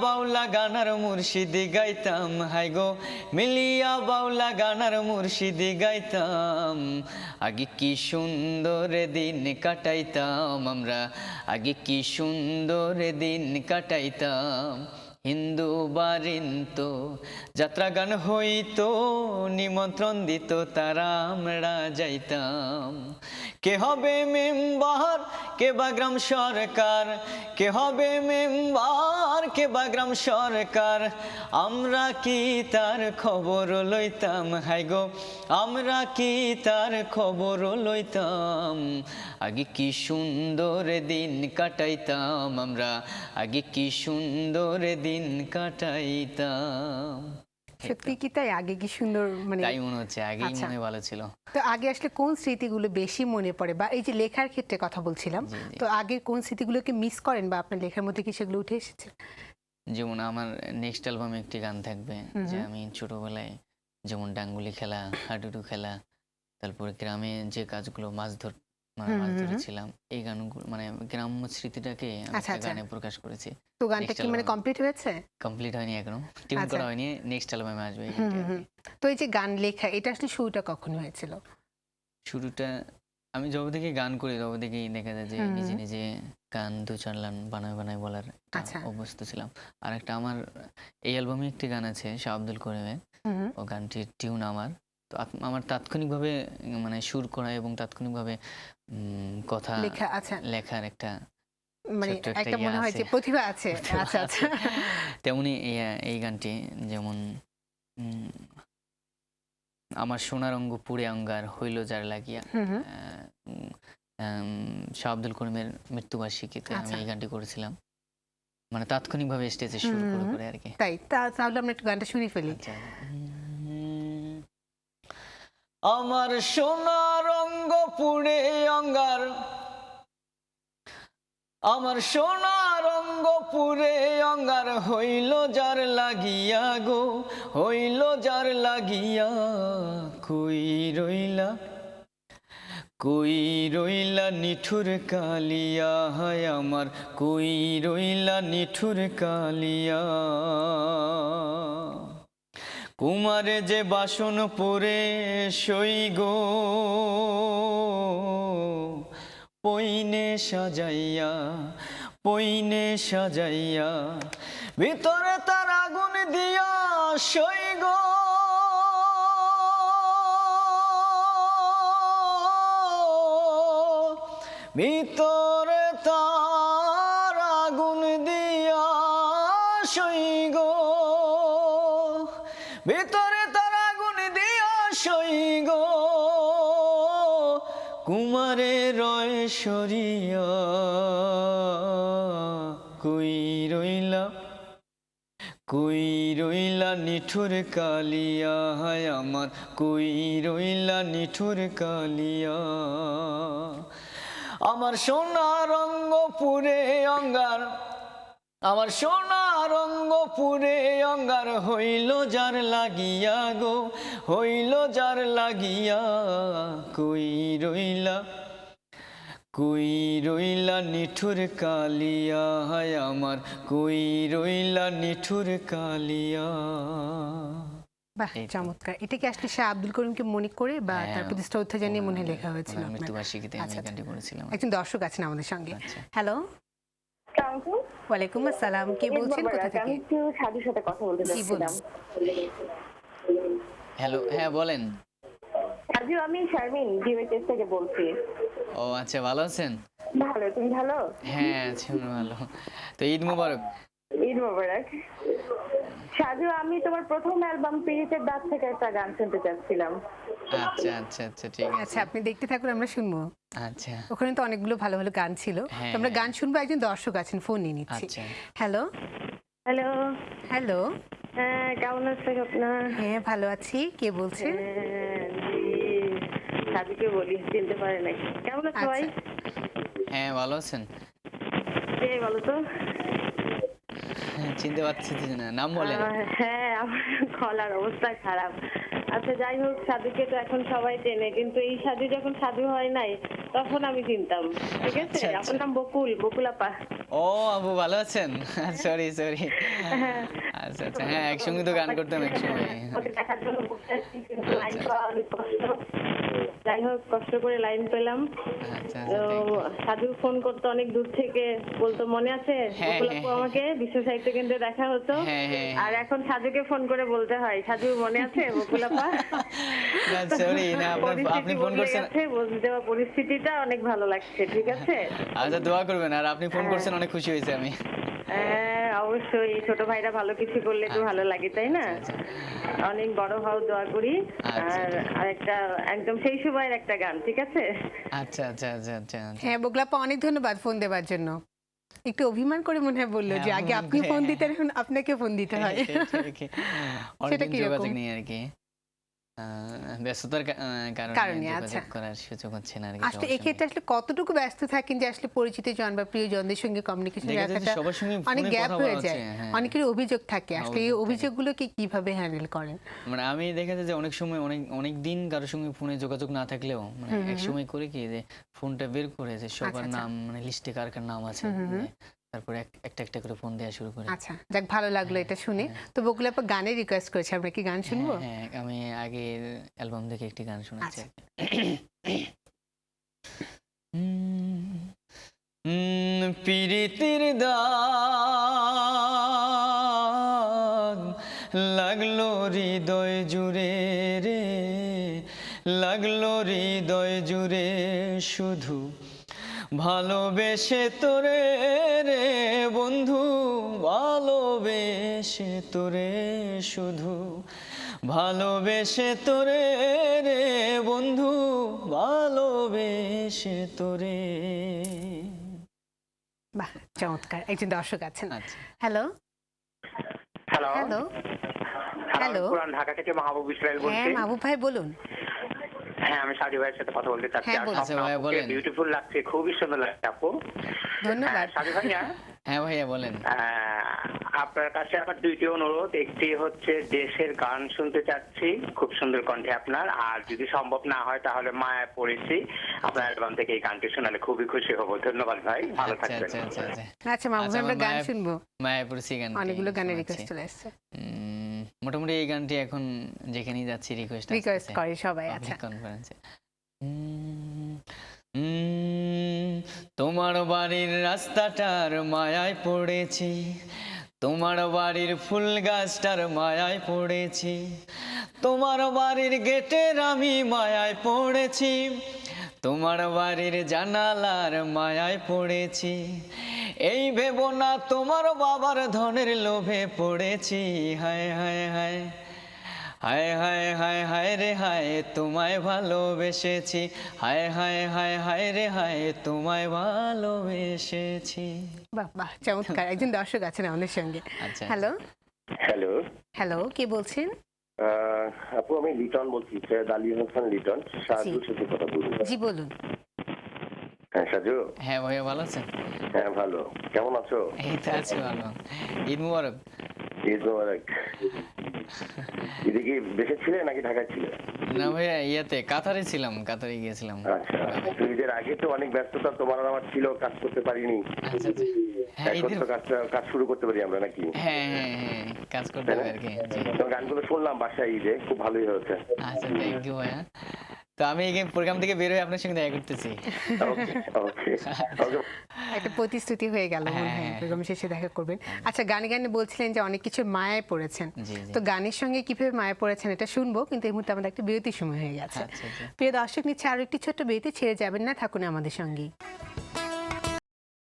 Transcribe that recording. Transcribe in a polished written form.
বাউলা গানার Murshidi গাইতাম, high গো মিলিয়া বাউলা গানার মুর্শিদি গাইতাম। আগে কি সুন্দর দিন কাটাইতাম আমরা, আগে কি সুন্দর দিন কাটাইতাম। হিন্দু বারিন্ত যাত্রা গান হইতো, নিমন্ত্রণ দিত তারা আমরা যাইতাম। কে হবে মেম্বার, কে বা গ্রাম সরকার, কে হবে মেম্বার, কে বা গ্রাম সরকার, আমরা কি তার খবর লইতাম, হাই গো আমরা কি তার খবর লইতাম। আগে কি সুন্দর দিন কাটাইতাম আমরা, আগে কি সুন্দর দিন কাটাইতাম। সত্যি কি তাই? আগে কি সুন্দর, মানে তাই মনে হচ্ছে, আগেই মনে ভালো ছিল। তো আগে আসলে কোন স্মৃতিগুলো বেশি মনে পড়ে, বা এই যে লেখার ক্ষেত্রে কথা বলছিলাম, তো আগের কোন স্মৃতিগুলোকে মিস করেন, বা আপনার লেখার মধ্যে কি সেগুলো উঠে এসেছে? যেমন আমার নেক্সট অ্যালবামে একটি গান থাকবে যে আমি ছোটবেলায় যেমন ডাঙ্গুলি খেলা, হাডুডু খেলা, তারপরে গ্রামে যে কাজগুলো মাছ ধরেছিলাম, এই গানগুলো মানে গ্রাম্য স্মৃতিটাকে আমি একটা গানে প্রকাশ করেছি। তো গানটা কি মানে কমপ্লিট হয়েছে? কমপ্লিট হয়নি এখনো, টিউন করা হয়নি, নেক্সট অ্যালবামে আসবে। তো এই যে গান লেখা, এটা আসলে শুরুটা কখন হয়েছিল? শুরুটা আমি যবে থেকে গান করি তবে থেকেই দেখা যায় যে নিজে নিজে গান দু চার লাইন বানায় বানায় বলার অভ্যস্ত ছিলাম। আর একটা আমার এই অ্যালবামে একটি গান আছে শাহ আব্দুল করিমের, ও গানটির টিউন আমার। তো আমার তাৎক্ষণিকভাবে মানে সুর করা এবং তাৎক্ষণিকভাবে কথা লেখার একটা মানে একটা মনে হয় যে প্রতিভা আছে। আচ্ছা আচ্ছা। তেমনি এই গানটি যেমন আমার সোনার অঙ্গ পুড়ে অঙ্গার হইল যার লাগিয়া, শাহ আব্দুল করিমের মৃত্যুবার্ষিকীতে আমি এই গানটি করেছিলাম, মানে তাৎক্ষণিকভাবে স্টেজে সুর করে করে আর কি। তাই তাহলে আমরা একটু গানটা শুনে ফেলি। আমার সোনার অঙ্গ পুড়ে অঙ্গার, আমার সোনার অঙ্গ পুড়ে অঙ্গার হইল যার লাগিয়া গো, হইল যার লাগিয়া। কই রইলা, কই রইলা নিঠুর কালিয়া, হায় আমার কই রইলা নিঠুর কালিয়া। কুমারে যে বাসন পরে সই গো, পইনে সাজাইয়া, পইনে সাজাইয়া, ভিতরে তার আগুন দিয়া সই গো। ভিতরে তার আগুন দিয়া সই গো, ভিতরে তার আগুন দিয়া সই গো। কুমারে রয় সরিয়া, কই রইলা, কই রইলা নিঠুর কালিয়া, হায় আমার কই রইলা নিঠুর কালিয়া। আমার সোনার অঙ্গ পুড়ে অঙ্গার, আমার সোনার অঙ্গ পুড়ে অঙ্গার হইল যার লাগিয়া গো, হইল যার লাগিয়া। কই রইলা, কই রইলা নিঠুর কালিয়া, হায় আমার কই রইলা নিঠুর কালিয়া। বাহ, চমৎকার। এটা কি আসলে শাহ আব্দুল করিমকে মনে করে বা তার প্রতি শ্রদ্ধা জানিয়ে মনে লেখা হয়েছিল? মৃত্যুবার্ষিকীতে আমি গানটি করেছিলাম। একজন দর্শক আছেন আমাদের সঙ্গে। হ্যালো, ওয়ালাইকুম আসসালাম, কে বলছেন, কোথা থেকে? আমি একটু সাধুর সাথে কথা বলতে চাচ্ছিলাম। হ্যালো, হ্যাঁ বলেন। সাজু, আমি শারমিন ডিএমএস থেকে বলছি। ও আচ্ছা, ভালো আছেন? ভালো, তুমি ভালো? হ্যাঁ আছি, ভালো। তো ঈদ মোবারক। ঈদ মোবারক। সাজু, আমি তোমার প্রথম অ্যালবাম পিরিতের দাঁত থেকে একটা গান শুনতে চাচ্ছিলাম। আচ্ছা আচ্ছা আচ্ছা, ঠিক আছে। আচ্ছা, আপনি দেখতে থাকুন, আমরা শুনবো। আচ্ছা, ওখানে তো অনেকগুলো ভালো ভালো গান ছিল, আমরা গান শুনবো। একজন দর্শক আছেন, ফোন নিয়ে নিচ্ছি। Hello hello. হ্যালো, হ্যাঁ, কেমন আছেন আপনার? হ্যাঁ ভালো আছি, কে বলছেন? সাজুকে বলি, চিনতে পারে নাকি? কেমন আছো ভাই? হ্যাঁ ভালো আছেন? কে বলো তো? চিনতে পারছি না, নাম বলেন। হ্যাঁ, আমার গলার অবস্থা খারাপ। আচ্ছা যাই হোক, সাধুকে তো এখন সবাই চেনে, কিন্তু এই সাধু যখন সাধু হয় নাই তখন আমি চিনতাম। ঠিক আছে, আচ্ছা, আচ্ছা। আপনার নাম বকুল, বকুল আপা। ও আপু ভালো আছেন? Sorry sorry. আচ্ছা আচ্ছা, হ্যাঁ একসঙ্গে তো গান করতাম একসময়। ওকে দেখার জন্য বসে আছি, কিন্তু লাইন পাওয়া অনেক কষ্ট। যাই হোক, কষ্ট করে লাইন পেলাম। আচ্ছা তো আচ্ছা, সাধু ফোন করতো অনেক দূর থেকে, বলতো মনে আছে হ্যাঁ, বকুল আপু হ্যাঁ। আমাকে বিশ্ব সাহিত্য কেন্দ্রে দেখা হতো। হ্যাঁ, হ্যাঁ। আর এখন সাধুকে ফোন করে বলতে হয়, সাধু মনে আছে বকুল আপা? না সরি, না আপনি ফোন করছেন। বলতে দেওয়া পরিস্থিতিটা অনেক ভালো লাগছে। ঠিক আছে, আচ্ছা দোয়া করবেন, আর আপনি ফোন করছেন অনেক খুশি হয়েছে আমি। হ্যাঁ অবশ্যই, ছোট ভাইরা ভালো কিছু করলে তো ভালো লাগে, তাই না? আচ্ছা, অনেক বড় হও, দোয়া করি। আচ্ছা। আর আরেকটা একদম সেই সময়ের একটা গান, ঠিক আছে? আচ্ছা আচ্ছা আচ্ছা আচ্ছা আচ্ছা। হ্যাঁ বগলাপা, অনেক ধন্যবাদ ফোন দেওয়ার জন্য। একটু অভিমান করে মনে হয় বললো হ্যাঁ, যে আগে অভিমান আপনি করে, ফোন হ্যাঁ। দিতেন, এখন আপনাকে ফোন দিতে হয়। অনেকদিন কিরকম? যোগাযোগ নেই আর কি। ব্যস্ততার কারণে কারণে, আচ্ছা। যোগাযোগ করার সুযোগ হচ্ছে না আর কি। আসলে সবার এক্ষেত্রে আসলে কতটুকু ব্যস্ত থাকেন যে আসলে পরিচিত জন বা প্রিয়জনদের সঙ্গে কমিউনিকেশন দেখা যায় যে রাখাটা সবার সঙ্গে অনেক ফোনে গ্যাপ কথা হয়ে বলা যায়। হচ্ছে, হ্যাঁ। অনেকের অভিযোগ থাকে, আসলে এই অভিযোগ থাকে। অভিযোগগুলোকে কিভাবে হ্যান্ডেল করেন? মানে আমি দেখা যায় যে অনেক সময় অনেক দিন কারোর সঙ্গে ফোনে যোগাযোগ না থাকলেও মানে এক সময় করে কি যে ফোনটা বের করে যে সবার আচ্ছা। নাম মানে লিস্টে কার কার নাম আছে মানে তারপরে একটা একটা করে ফোন দেওয়া শুরু করে। আচ্ছা, যাক ভালো লাগলো এটা শুনে। তো বকুলাপা গানের রিকোয়েস্ট করেছে, আমরা কি গান শুনবো? হ্যাঁ, আমি আগের অ্যালবাম থেকে একটি গান শোনাচ্ছি। আচ্ছা। পিরিতির দাগ লাগলো হৃদয় জুড়ে রে, লাগলো হৃদয় জুড়ে শুধু ভালোবেসে তোরে রে বন্ধু, ভালোবেসে তোরে শুধু, ভালোবেসে তোরে রে বন্ধু, ভালোবেসে তোরে। বাহ, চমৎকার। একজন দর্শক আছেন। আচ্ছা। Hello hello hello hello hello. পুরান ঢাকা থেকে মাহবুব ইসরায়েল হ্যাঁ বলছি। মাহবুব ভাই বলুন। হ্যাঁ, আমি সাদি ভাইয়ের সাথে কথা বলতে চাচ্ছি। হ্যাঁ, আর বলুন। আচ্ছা ভাইয়া, বলেন। বিউটিফুল লাগছে, খুবই সুন্দর লাগছে আপু। ধন্যবাদ। সাদি ভাইয়া, হ্যাঁ ভাইয়া বলেন। আপনার কাছে আমার দুইটি অনুরোধ। একটি হচ্ছে দেশের গান শুনতে চাচ্ছি, খুব সুন্দর কণ্ঠে আপনার। আর যদি সম্ভব না হয় তাহলে মায়া পড়েছি আপনার অ্যালবাম থেকে এই গানটি শোনালে খুবই খুশি হব। ধন্যবাদ ভাই, ভালো আচ্ছা থাকবেন। আচ্ছা আচ্ছা আচ্ছা। আচ্ছা মাহবুব ভাই, আমরা গান শুনবো। মায়াপুরসি গান অনেকগুলো গানের রিকোয়েস্ট চলে আসছে। মোটামুটি এই গানটি এখন যেখানেই যাচ্ছি রিকোয়েস্ট করে সবাই। আচ্ছা, কনফারেন্সে। তোমার বাড়ির রাস্তাটার মায়ায় পড়েছি, তোমার বাড়ির ফুল গাছটার মায়ায় পড়েছি, তোমার বাড়ির গেটের আমি মায়ায় পড়েছি, তোমার বাড়ির জানালার মায়ায় পড়েছি, এই ভেবো না তোমার বাবার ধনের লোভে পড়েছি, হায় হায় হায় হায় হায় হায় হায় রে হায় তোমায় ভালোবেসেছি, হায় হায় হায় হায় রে হায় তোমায় ভালোবেসেছি। বাহ বাহ, চমৎকার। একজন দর্শক আছেন আমাদের সঙ্গে। আচ্ছা। হ্যালো হ্যালো হ্যালো, কে বলছেন? আপু, আমি লিটন বলছি, সৈয়দ আলী হোসেন লিটন। সাজুর সাথে কথা বলুন। জি বলুন। হ্যাঁ সাজু। হ্যাঁ ভাইয়া, ভালো আছেন? হ্যাঁ ভালো, কেমন আছো? এই তো আছি ভালো। ঈদ মুবারক। ঈদ মোবারক। ঈদে কি দেশে ছিলে নাকি ঢাকায় ছিলে? না ভাইয়া, ইয়াতে কাতারে ছিলাম, কাতারে গিয়েছিলাম। আচ্ছা, তো ঈদের আগে তো অনেক ব্যস্ততা তোমার আর আমার ছিল, কাজ করতে পারিনি। আচ্ছা আচ্ছা। হ্যাঁ এখন ঈদের, তো কাজ শুরু করতে পারি আমরা নাকি? হ্যাঁ হ্যাঁ হ্যাঁ, কাজ করতে হবে আর কি। জি। তোমার গানগুলো শুনলাম বাসায় ঈদে, খুব ভালোই হয়েছে। আচ্ছা, থ্যাংক ইউ ভাইয়া। তো আমি এই প্রোগ্রাম থেকে বের হয়ে আপনার সঙ্গে দেখা করতেছি। ওকে ওকে ওকে। একটা প্রতিশ্রুতি হয়ে গেল মনে হয়, হ্যাঁ। প্রোগ্রাম শেষে দেখা করবেন। আচ্ছা, গানে গানে বলছিলেন যে অনেক কিছু মায়ায় পড়েছেন। জি জি। তো গানের সঙ্গে কিভাবে মায়া পড়েছেন এটা শুনবো, কিন্তু এই মুহূর্তে আমাদের একটা বিরতির সময় হয়ে গেছে। আচ্ছা আচ্ছা। প্রিয় দর্শক, নিচ্ছে আরো একটি ছোট্ট বিরতি, ছেড়ে যাবেন না, থাকুন আমাদের সঙ্গেই।